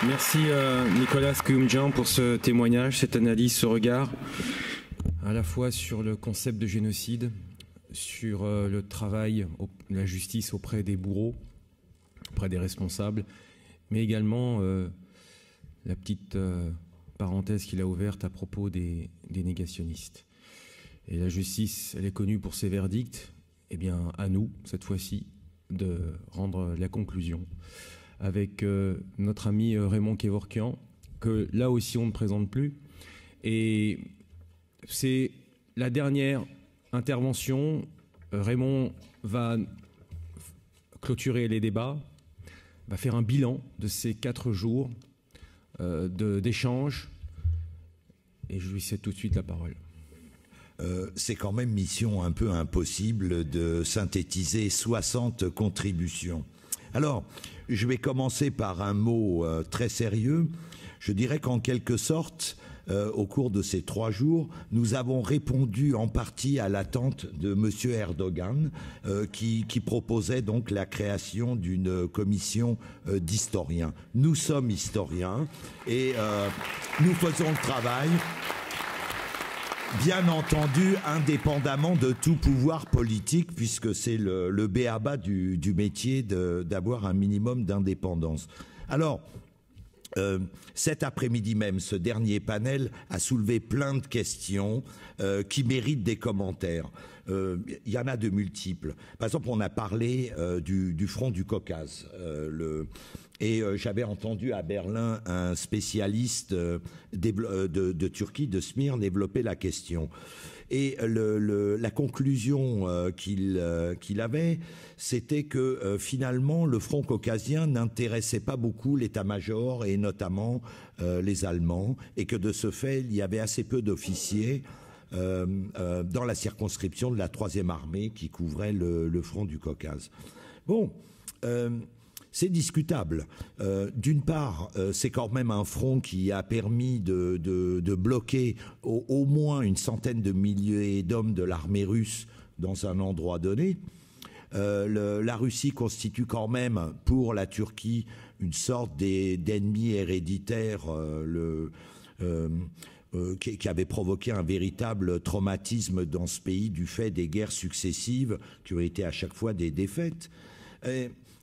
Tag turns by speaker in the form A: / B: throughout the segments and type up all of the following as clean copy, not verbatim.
A: Merci Nicolas Skoumdjian pour ce témoignage, cette analyse, ce regard, à la fois sur le concept de génocide, sur le travail, la justice auprès des bourreaux, auprès des responsables, mais également la petite parenthèse qu'il a ouverte à propos des négationnistes. Et la justice, elle est connue pour ses verdicts. Eh bien, à nous, cette fois-ci, de rendre la conclusion avec notre ami Raymond Kevorkian, que là aussi on ne présente plus. Et c'est la dernière intervention. Raymond va clôturer les débats, va faire un bilan de ces 4 jours d'échanges. Et je lui cède tout de suite la parole.
B: C'est quand même mission un peu impossible de synthétiser 60 contributions. Alors, je vais commencer par un mot très sérieux. Je dirais qu'en quelque sorte, au cours de ces 3 jours, nous avons répondu en partie à l'attente de M. Erdogan, qui proposait donc la création d'une commission d'historiens. Nous sommes historiens et nous faisons le travail, bien entendu, indépendamment de tout pouvoir politique, puisque c'est le b.a.-ba du métier d'avoir un minimum d'indépendance. Alors, cet après-midi même, ce dernier panel a soulevé plein de questions qui méritent des commentaires. Il y en a de multiples. Par exemple, on a parlé du front du Caucase. Et j'avais entendu à Berlin un spécialiste de Turquie, de Smir, développer la question. Et la conclusion qu'il avait, c'était que finalement le front caucasien n'intéressait pas beaucoup l'état-major et notamment les Allemands, et que de ce fait il y avait assez peu d'officiers dans la circonscription de la 3e armée qui couvrait le front du Caucase. Bon. C'est discutable. D'une part, c'est quand même un front qui a permis de bloquer au moins une centaine de milliers d'hommes de l'armée russe dans un endroit donné. La Russie constitue quand même pour la Turquie une sorte d'ennemi héréditaire qui avait provoqué un véritable traumatisme dans ce pays du fait des guerres successives qui ont été à chaque fois des défaites.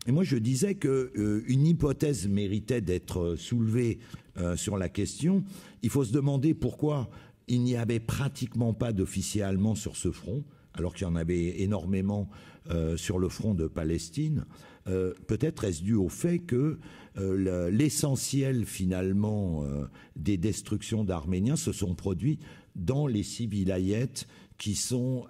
B: Et moi, je disais qu'une hypothèse méritait d'être soulevée sur la question. Il faut se demander pourquoi il n'y avait pratiquement pas d'officiers allemands sur ce front, alors qu'il y en avait énormément sur le front de Palestine. Peut-être est-ce dû au fait que l'essentiel, finalement, des destructions d'Arméniens se sont produits dans les 6 vilayettes qui sont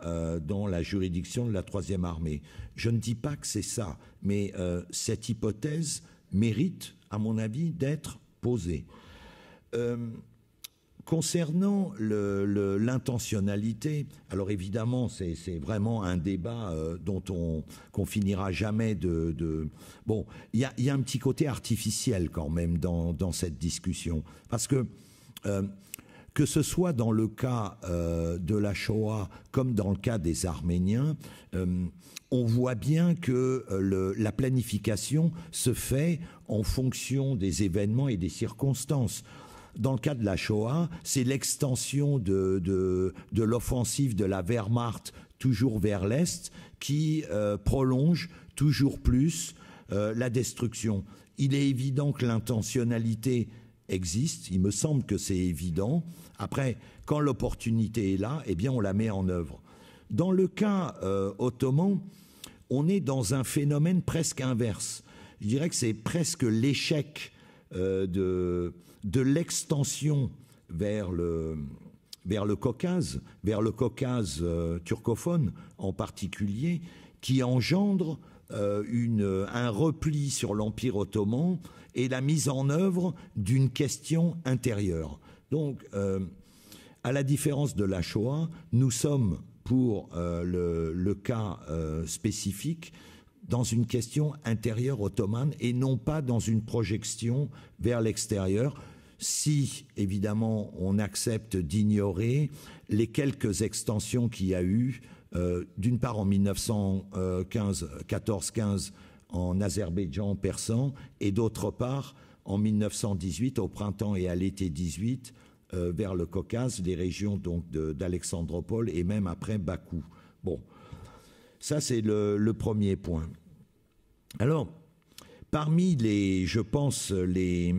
B: dans la juridiction de la 3e armée. Je ne dis pas que c'est ça, mais cette hypothèse mérite, à mon avis, d'être posée. Concernant l'intentionnalité, alors évidemment, c'est vraiment un débat qu'on finira jamais de... Bon, il y a un petit côté artificiel quand même dans cette discussion, parce que ce soit dans le cas de la Shoah comme dans le cas des Arméniens, on voit bien que la planification se fait en fonction des événements et des circonstances. Dans le cas de la Shoah, c'est l'extension de l'offensive de la Wehrmacht toujours vers l'Est qui prolonge toujours plus la destruction. Il est évident que l'intentionnalité existe, il me semble que c'est évident. Après, quand l'opportunité est là, eh bien on la met en œuvre. Dans le cas ottoman, on est dans un phénomène presque inverse. Je dirais que c'est presque l'échec de l'extension vers le Caucase, turcophone en particulier, qui engendre un repli sur l'Empire ottoman et la mise en œuvre d'une question intérieure. Donc, à la différence de la Shoah, nous sommes pour le cas spécifique dans une question intérieure ottomane et non pas dans une projection vers l'extérieur, si évidemment on accepte d'ignorer les quelques extensions qu'il y a eu, d'une part en 1914-15 en Azerbaïdjan persan et d'autre part en 1918, au printemps et à l'été 18, vers le Caucase, les régions donc d'Alexandropol et même après Bakou. Bon, ça c'est le premier point. Alors, parmi je pense, les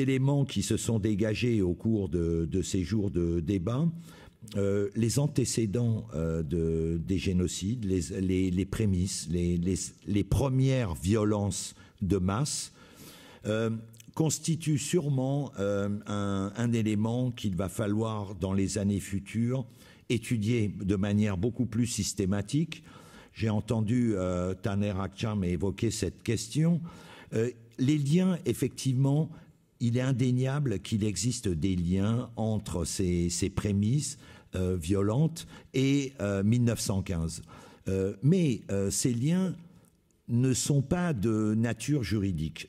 B: éléments qui se sont dégagés au cours de ces jours de débat, les antécédents des génocides, les prémices, les premières violences de masse, constituent sûrement un élément qu'il va falloir dans les années futures étudier de manière beaucoup plus systématique. J'ai entendu Taner Akçam évoquer cette question. Les liens, effectivement, il est indéniable qu'il existe des liens entre ces prémices violentes et 1915. Mais ces liens ne sont pas de nature juridique.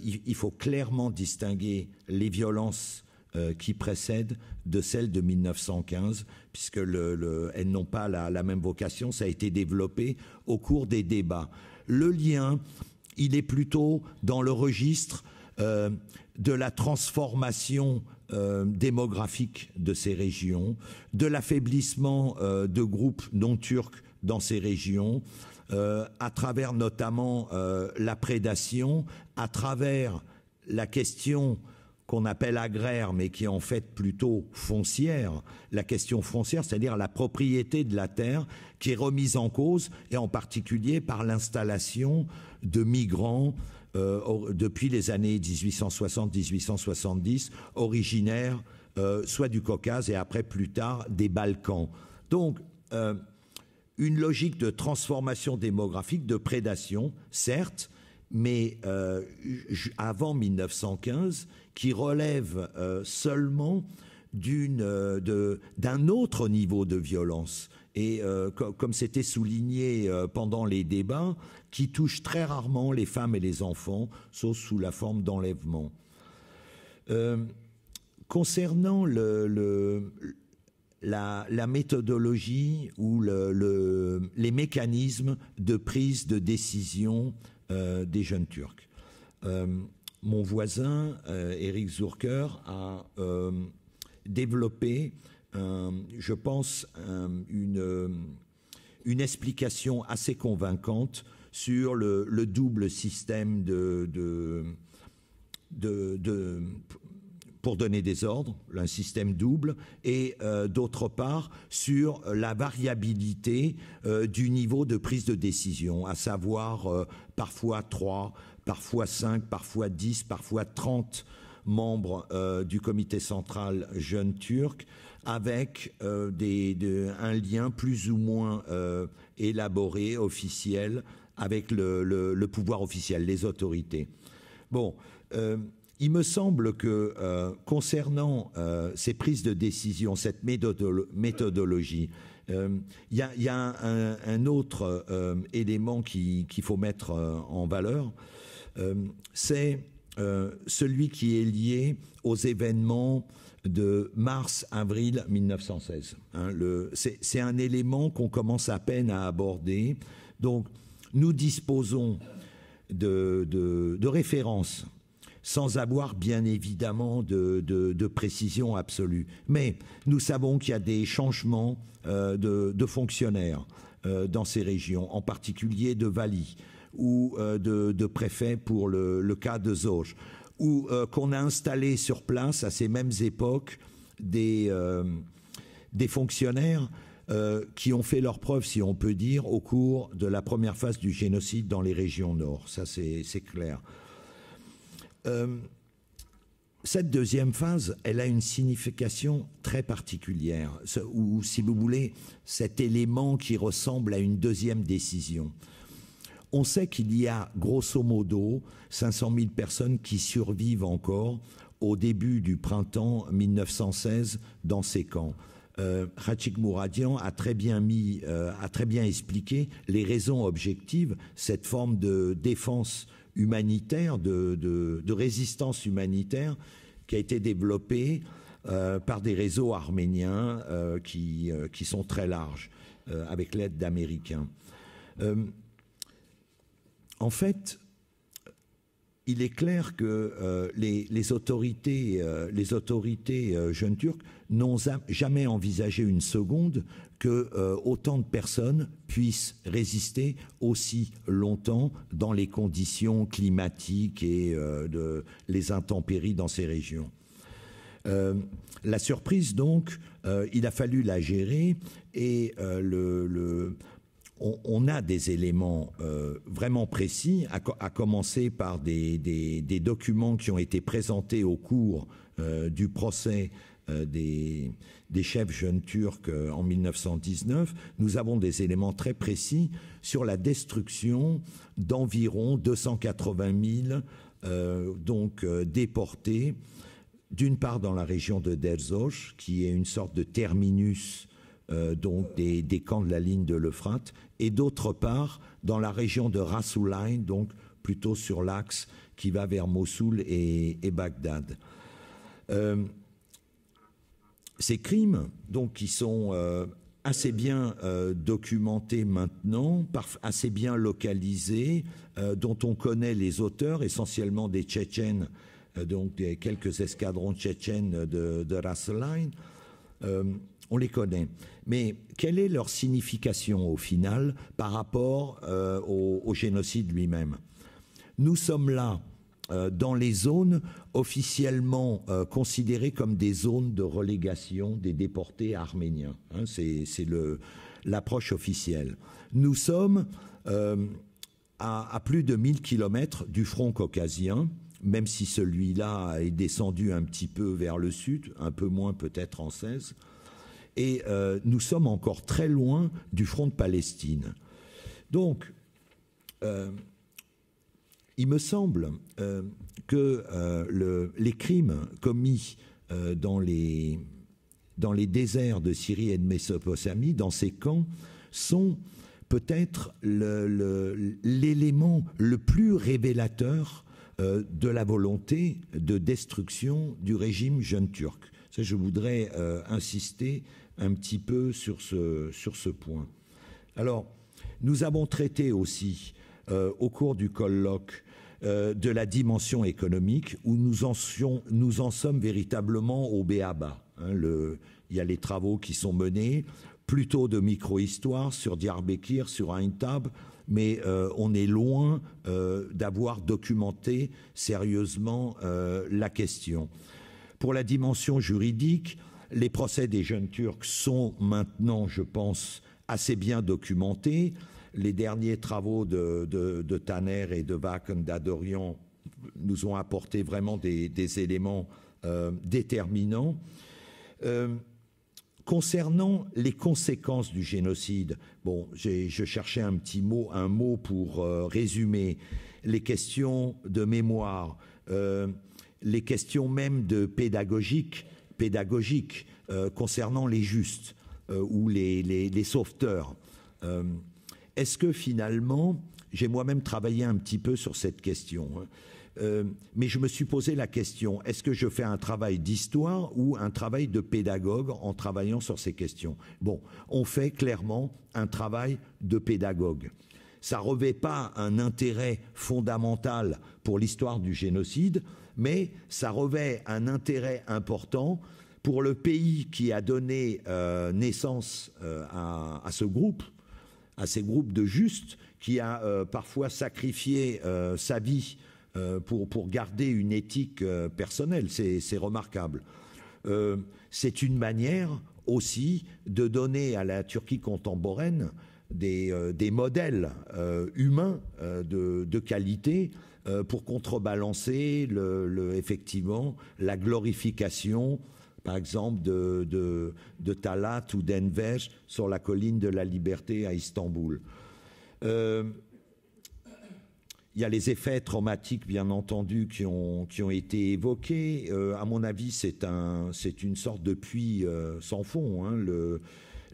B: Il faut clairement distinguer les violences qui précèdent de celles de 1915, puisque elles n'ont pas la même vocation. Ça a été développé au cours des débats. Le lien, il est plutôt dans le registre de la transformation démographique de ces régions, de l'affaiblissement de groupes non turcs dans ces régions, à travers notamment la prédation, à travers la question qu'on appelle agraire, mais qui est en fait plutôt foncière, la question foncière, c'est-à-dire la propriété de la terre, qui est remise en cause, et en particulier par l'installation de migrants depuis les années 1860-1870, originaires soit du Caucase et après plus tard des Balkans. Donc, une logique de transformation démographique, de prédation, certes, mais avant 1915, qui relève seulement d'un autre niveau de violence. Et comme c'était souligné pendant les débats, qui touche très rarement les femmes et les enfants, sauf sous la forme d'enlèvement. Concernant la méthodologie ou les mécanismes de prise de décision des jeunes Turcs. Mon voisin, Eric Zurker, a développé, je pense, une explication assez convaincante sur le double système pour donner des ordres, un système double, et d'autre part sur la variabilité du niveau de prise de décision, à savoir parfois 3, parfois 5, parfois 10, parfois 30 membres du comité central jeune turc, avec un lien plus ou moins élaboré, officiel, avec le pouvoir officiel, les autorités. Bon, il me semble que concernant ces prises de décision, cette méthodologie, il y a un autre élément qu'il faut mettre en valeur, c'est celui qui est lié aux événements de mars-avril 1916. Hein, c'est un élément qu'on commence à peine à aborder. Donc, nous disposons de références sans avoir bien évidemment de précision absolue. Mais nous savons qu'il y a des changements de fonctionnaires dans ces régions, en particulier de Vali ou de préfets pour le cas de Zauj, ou qu'on a installé sur place à ces mêmes époques des fonctionnaires qui ont fait leurs preuves, si on peut dire, au cours de la première phase du génocide dans les régions nord. Ça, c'est clair. Cette deuxième phase, elle a une signification très particulière, ou si vous voulez, cet élément qui ressemble à une deuxième décision. On sait qu'il y a grosso modo 500 000 personnes qui survivent encore au début du printemps 1916 dans ces camps. Khatchik Mouradian a très bien expliqué les raisons objectives, cette forme de défense humanitaire, de résistance humanitaire qui a été développée par des réseaux arméniens qui sont très larges, avec l'aide d'Américains. En fait, il est clair que les autorités jeunes turcs n'ont jamais envisagé une seconde que autant de personnes puissent résister aussi longtemps dans les conditions climatiques et les intempéries dans ces régions. La surprise, donc, il a fallu la gérer et on a des éléments vraiment précis, à commencer par des documents qui ont été présentés au cours du procès des chefs jeunes turcs en 1919. Nous avons des éléments très précis sur la destruction d'environ 280 000 déportés, d'une part dans la région de Derzosh, qui est une sorte de terminus donc des camps de la ligne de l'Euphrate, et d'autre part dans la région de Rasulayn, donc plutôt sur l'axe qui va vers Mossoul et Bagdad. Ces crimes, donc, qui sont assez bien documentés maintenant, assez bien localisés, dont on connaît les auteurs, essentiellement des Tchétchènes, donc des quelques escadrons tchétchènes de Rasulayn, on les connaît. Mais quelle est leur signification au final par rapport au génocide lui-même? Nous sommes là dans les zones officiellement considérées comme des zones de relégation des déportés arméniens. Hein, c'est l'approche officielle. Nous sommes à plus de 1000 kilomètres du front caucasien, même si celui-là est descendu un petit peu vers le sud, un peu moins peut-être en 16. Et nous sommes encore très loin du front de Palestine. Donc, il me semble que les crimes commis dans les déserts de Syrie et de Mésopotamie, dans ces camps, sont peut-être l'élément le plus révélateur de la volonté de destruction du régime jeune turc. Ça, je voudrais insister un petit peu sur ce point. Alors, nous avons traité aussi, au cours du colloque, de la dimension économique, où nous en sommes véritablement au b.a.-ba. Hein, il y a les travaux qui sont menés, plutôt de micro-histoire sur Diyarbakir, sur Ain Tab, mais on est loin d'avoir documenté sérieusement la question. Pour la dimension juridique, les procès des jeunes Turcs sont maintenant, je pense, assez bien documentés. Les derniers travaux de Taner et de Vaken d'Adorian nous ont apporté vraiment des éléments déterminants. Concernant les conséquences du génocide, bon, je cherchais un mot pour résumer les questions de mémoire, les questions même de pédagogiques concernant les justes ou les sauveteurs. Est-ce que finalement, j'ai moi-même travaillé un petit peu sur cette question, mais je me suis posé la question, est-ce que je fais un travail d'histoire ou un travail de pédagogue en travaillant sur ces questions? Bon, on fait clairement un travail de pédagogue. Ça ne revêt pas un intérêt fondamental pour l'histoire du génocide, mais ça revêt un intérêt important pour le pays qui a donné naissance à ces groupes de justes, qui a parfois sacrifié sa vie pour garder une éthique personnelle. C'est remarquable. C'est une manière aussi de donner à la Turquie contemporaine des modèles humains de qualité pour contrebalancer effectivement la glorification, par exemple, de Talat ou d'Enver sur la colline de la Liberté à Istanbul. Il y a les effets traumatiques, bien entendu, qui ont été évoqués. À mon avis, c'est une sorte de puits sans fond. Hein,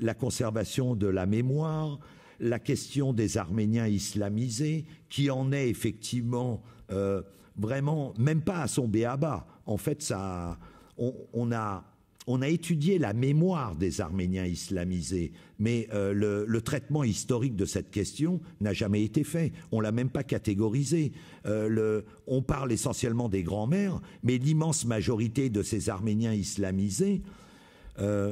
B: la conservation de la mémoire, la question des Arméniens islamisés, qui en est effectivement vraiment, même pas à son b.a.-ba. En fait, on a on a étudié la mémoire des Arméniens islamisés, mais le traitement historique de cette question n'a jamais été fait. On l'a même pas catégorisé. On parle essentiellement des grands-mères, mais l'immense majorité de ces Arméniens islamisés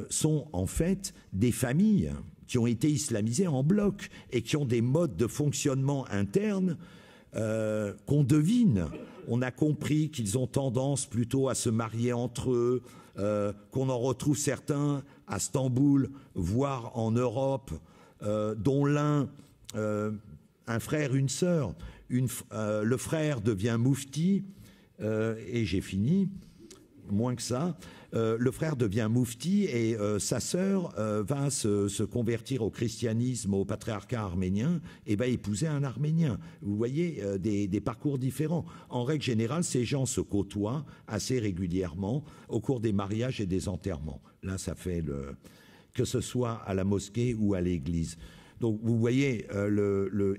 B: sont en fait des familles qui ont été islamisées en bloc et qui ont des modes de fonctionnement internes qu'on devine. On a compris qu'ils ont tendance plutôt à se marier entre eux, qu'on en retrouve certains à Stamboul, voire en Europe, dont l'un, un frère, une sœur. Le frère devient moufti, et j'ai fini, moins que ça. Le frère devient moufti et sa sœur va se convertir au christianisme, au patriarcat arménien, et va épouser un Arménien. Vous voyez, des parcours différents. En règle générale, ces gens se côtoient assez régulièrement au cours des mariages et des enterrements. Là, ça fait que ce soit à la mosquée ou à l'église. Donc, vous voyez,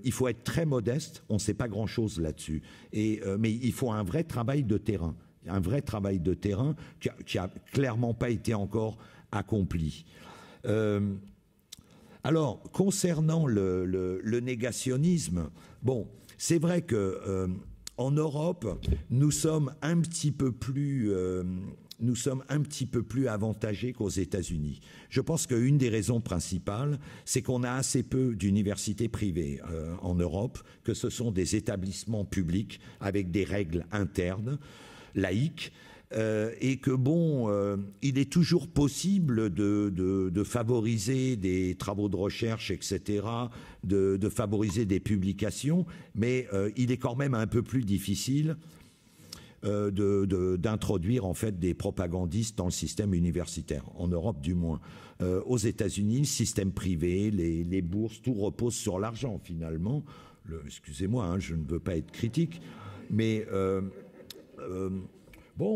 B: il faut être très modeste. On ne sait pas grand-chose là-dessus. Mais il faut un vrai travail de terrain. Un vrai travail de terrain qui a clairement pas été encore accompli. Alors, concernant le négationnisme, bon, c'est vrai que en Europe, nous sommes un petit peu plus avantagés qu'aux États-Unis. Je pense qu'une des raisons principales, c'est qu'on a assez peu d'universités privées en Europe, que ce sont des établissements publics avec des règles internes, laïque, et que il est toujours possible de favoriser des travaux de recherche, etc., de favoriser des publications, mais il est quand même un peu plus difficile d'introduire en fait des propagandistes dans le système universitaire, en Europe du moins. Aux États-Unis, le système privé, les bourses, tout repose sur l'argent finalement. Excusez-moi, hein, je ne veux pas être critique, mais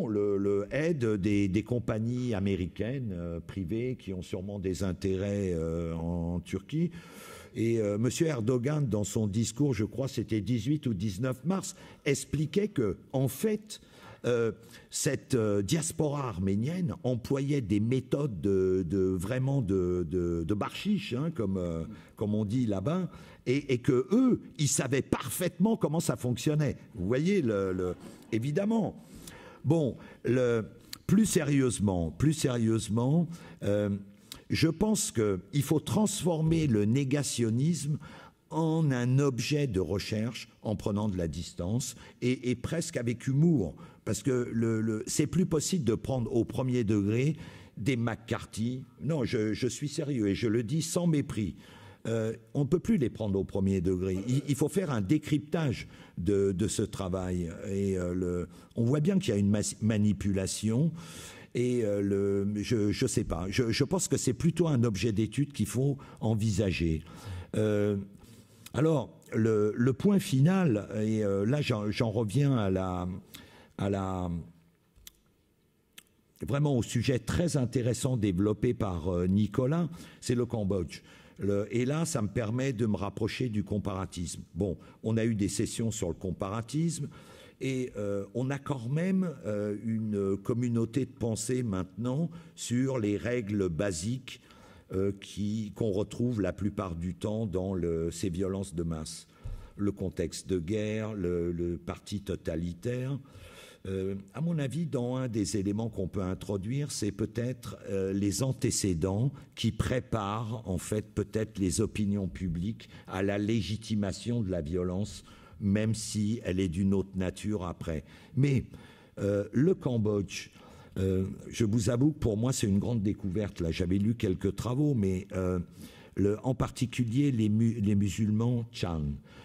B: le aide des compagnies américaines privées qui ont sûrement des intérêts en Turquie. Et M. Erdogan, dans son discours, je crois c'était 18 ou 19 mars, expliquait que, en fait, cette diaspora arménienne employait des méthodes vraiment de barchiche, hein, comme on dit là-bas, et que eux, ils savaient parfaitement comment ça fonctionnait. Vous voyez, évidemment. Bon, plus sérieusement, je pense qu'il faut transformer le négationnisme en un objet de recherche en prenant de la distance et presque avec humour. Parce que c'est plus possible de prendre au premier degré des McCarthy. Non, je suis sérieux et je le dis sans mépris. On ne peut plus les prendre au premier degré. Il faut faire un décryptage de ce travail. Et on voit bien qu'il y a une manipulation. Et je ne sais pas. Je pense que c'est plutôt un objet d'étude qu'il faut envisager. Alors, le point final, et là j'en reviens vraiment au sujet très intéressant développé par Nicolas, c'est le Cambodge. Et là, ça me permet de me rapprocher du comparatisme. Bon, on a eu des sessions sur le comparatisme et on a quand même une communauté de pensée maintenant sur les règles basiques qu'on retrouve la plupart du temps dans ces violences de masse. Le contexte de guerre, le parti totalitaire. À mon avis, dans un des éléments qu'on peut introduire, c'est peut-être les antécédents qui préparent en fait peut-être les opinions publiques à la légitimation de la violence, même si elle est d'une autre nature après. Mais le Cambodge, je vous avoue que pour moi c'est une grande découverte. Là, j'avais lu quelques travaux, mais en particulier les musulmans Chan.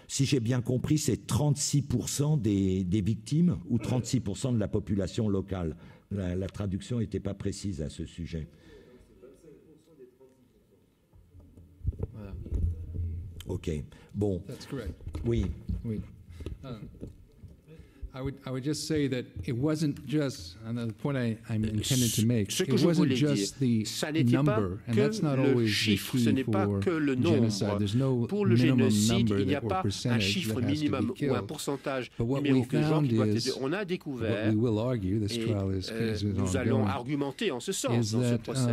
B: Si j'ai bien compris, c'est 36% des victimes ou 36% de la population locale. La traduction n'était pas précise à ce sujet.
C: Voilà.
B: Ok. Bon.
C: That's correct.
B: Oui.
C: Oui.
D: I would just say that it wasn't just, and the point I'm intended to make,
E: ce que
D: it
E: je
D: wasn't
E: voulais dire,
D: just the
E: ça n'était pas
D: number, and
E: que
D: that's not
E: le
D: always the
E: chiffre,
D: key
E: ce n'est pas
D: for
E: que le
D: genocide.
E: nombre.
D: There's no
E: Pour le
D: minimum
E: génocide,
D: number
E: il n'y a
D: or
E: pas un
D: percentage
E: chiffre
D: that has to
E: minimum
D: be
E: ou un
D: killed.
E: pourcentage
D: But what we
E: numérique de gens qui doivent
D: found
E: être... On a
D: what
E: découvert,
D: we will argue, this
E: et
D: trial is
E: nous allons
D: ongoing,
E: argumenter en ce sens
D: is
E: dans ce
D: that
E: procès.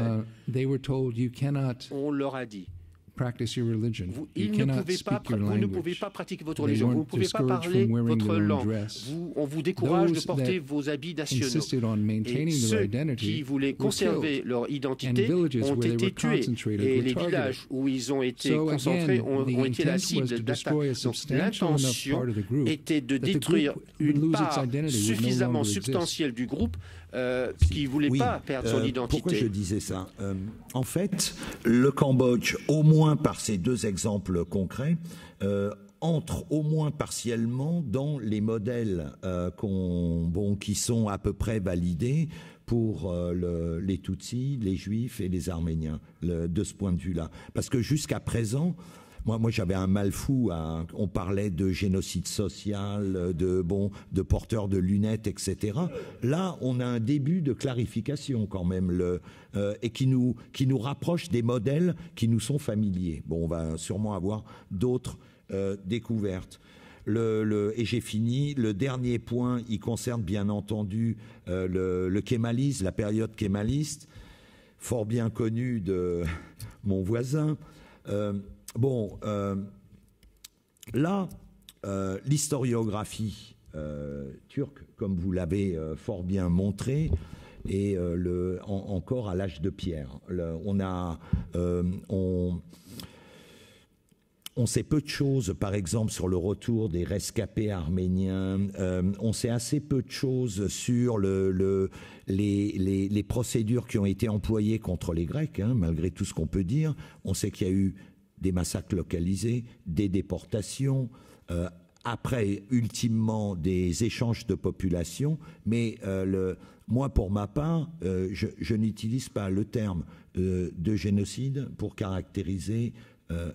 D: they were told you cannot
E: On leur a dit,
D: practice your religion. You
E: vous ne
D: cannot
E: pouvez pas,
D: speak your
E: vous ne
D: language.
E: pouvez pas pratiquer votre
D: They
E: religion, vous ne
D: weren't
E: pouvez pas
D: discouraged
E: parler
D: from wearing
E: votre
D: their own
E: langue.
D: dress.
E: On vous décourage de
D: Those
E: porter
D: that
E: vos habits nationaux.
D: insisted on maintaining
E: Et
D: their
E: ceux
D: identity
E: qui voulaient
D: were
E: conserver
D: killed.
E: leur identité
D: And villages
E: ont
D: where they
E: été
D: were
E: tués.
D: concentrated
E: Et
D: were
E: les
D: targeted.
E: villages où ils ont été
D: So
E: concentrés
D: again,
E: ont été la
D: the intent
E: cible
D: was to
E: d'attaques.
D: destroy a
E: Donc
D: substantial enough
E: l'intention
D: part of the group
E: était de
D: that the
E: détruire
D: group would
E: une
D: lose its
E: part
D: identity, would no
E: suffisamment
D: longer exist.
E: substantielle du groupe qui ne voulait
B: Oui,
E: pas perdre son identité.
B: Pourquoi je disais ça En fait, le Cambodge, au moins par ces deux exemples concrets, entre au moins partiellement dans les modèles qui sont à peu près validés pour les Tutsis, les Juifs et les Arméniens, de ce point de vue-là. Parce que jusqu'à présent, moi j'avais un mal fou, on parlait de génocide social, de porteurs de lunettes, etc. Là, on a un début de clarification quand même, et qui nous rapproche des modèles qui nous sont familiers. Bon, on va sûrement avoir d'autres découvertes. Et j'ai fini. Le dernier point, il concerne bien entendu le kémalisme, la période kémaliste, fort bien connue de mon voisin. Là, l'historiographie turque, comme vous l'avez fort bien montré, est encore à l'âge de pierre. On sait peu de choses, par exemple, sur le retour des rescapés arméniens. On sait assez peu de choses sur les procédures qui ont été employées contre les Grecs, malgré tout ce qu'on peut dire. On sait qu'il y a eu des massacres localisés, des déportations, après, ultimement, des échanges de population. Mais moi, pour ma part, je n'utilise pas le terme de génocide pour caractériser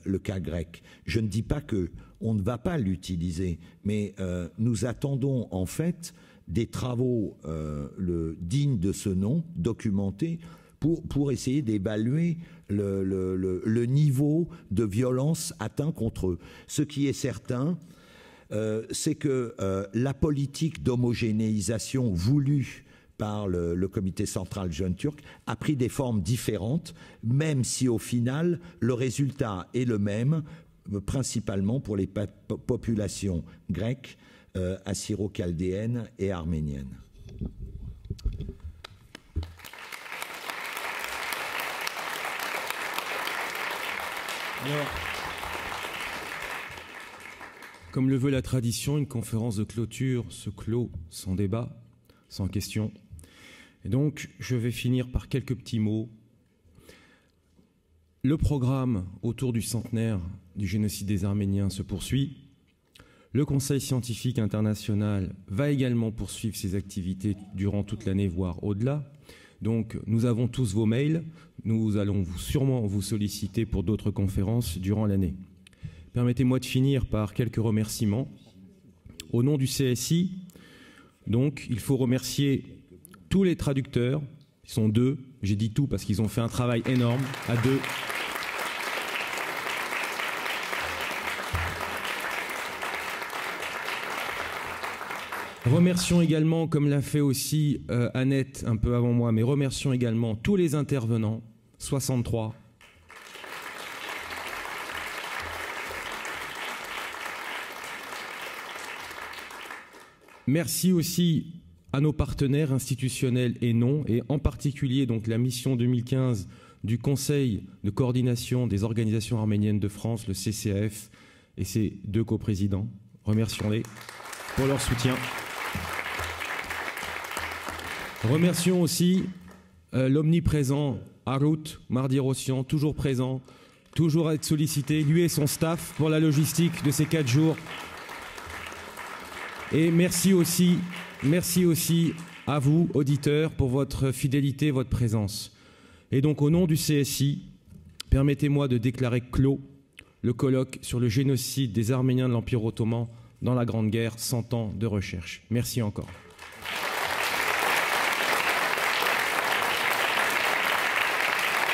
B: le cas grec. Je ne dis pas qu'on ne va pas l'utiliser, mais nous attendons en fait des travaux dignes de ce nom, documentés, pour essayer d'évaluer le niveau de violence atteint contre eux. Ce qui est certain, c'est que la politique d'homogénéisation voulue par le comité central jeune turc a pris des formes différentes, même si au final le résultat est le même, principalement pour les populations grecques, assyro-chaldéennes et arméniennes.
A: Alors, comme le veut la tradition, une conférence de clôture se clôt sans débat, sans question. Et donc, je vais finir par quelques petits mots. Le programme autour du centenaire du génocide des Arméniens se poursuit. Le Conseil scientifique international va également poursuivre ses activités durant toute l'année, voire au-delà. Donc, nous avons tous vos mails. Nous allons sûrement vous solliciter pour d'autres conférences durant l'année. Permettez-moi de finir par quelques remerciements. Au nom du CSI, donc, il faut remercier tous les traducteurs. Ils sont 2. J'ai dit tout parce qu'ils ont fait un travail énorme à 2. Remercions également, comme l'a fait aussi Annette un peu avant moi, mais remercions également tous les intervenants, 63. Merci aussi à nos partenaires institutionnels et non, et en particulier donc la mission 2015 du Conseil de coordination des organisations arméniennes de France, le CCAF, et ses 2 coprésidents. Remercions-les pour leur soutien. Remercions aussi l'omniprésent Harut Mardi-Rossian, toujours présent, toujours à être sollicité, lui et son staff pour la logistique de ces 4 jours. Et merci aussi à vous, auditeurs, pour votre fidélité, votre présence. Et donc, au nom du CSI, permettez-moi de déclarer clos le colloque sur le génocide des Arméniens de l'Empire ottoman dans la Grande Guerre, 100 ans de recherche. Merci encore.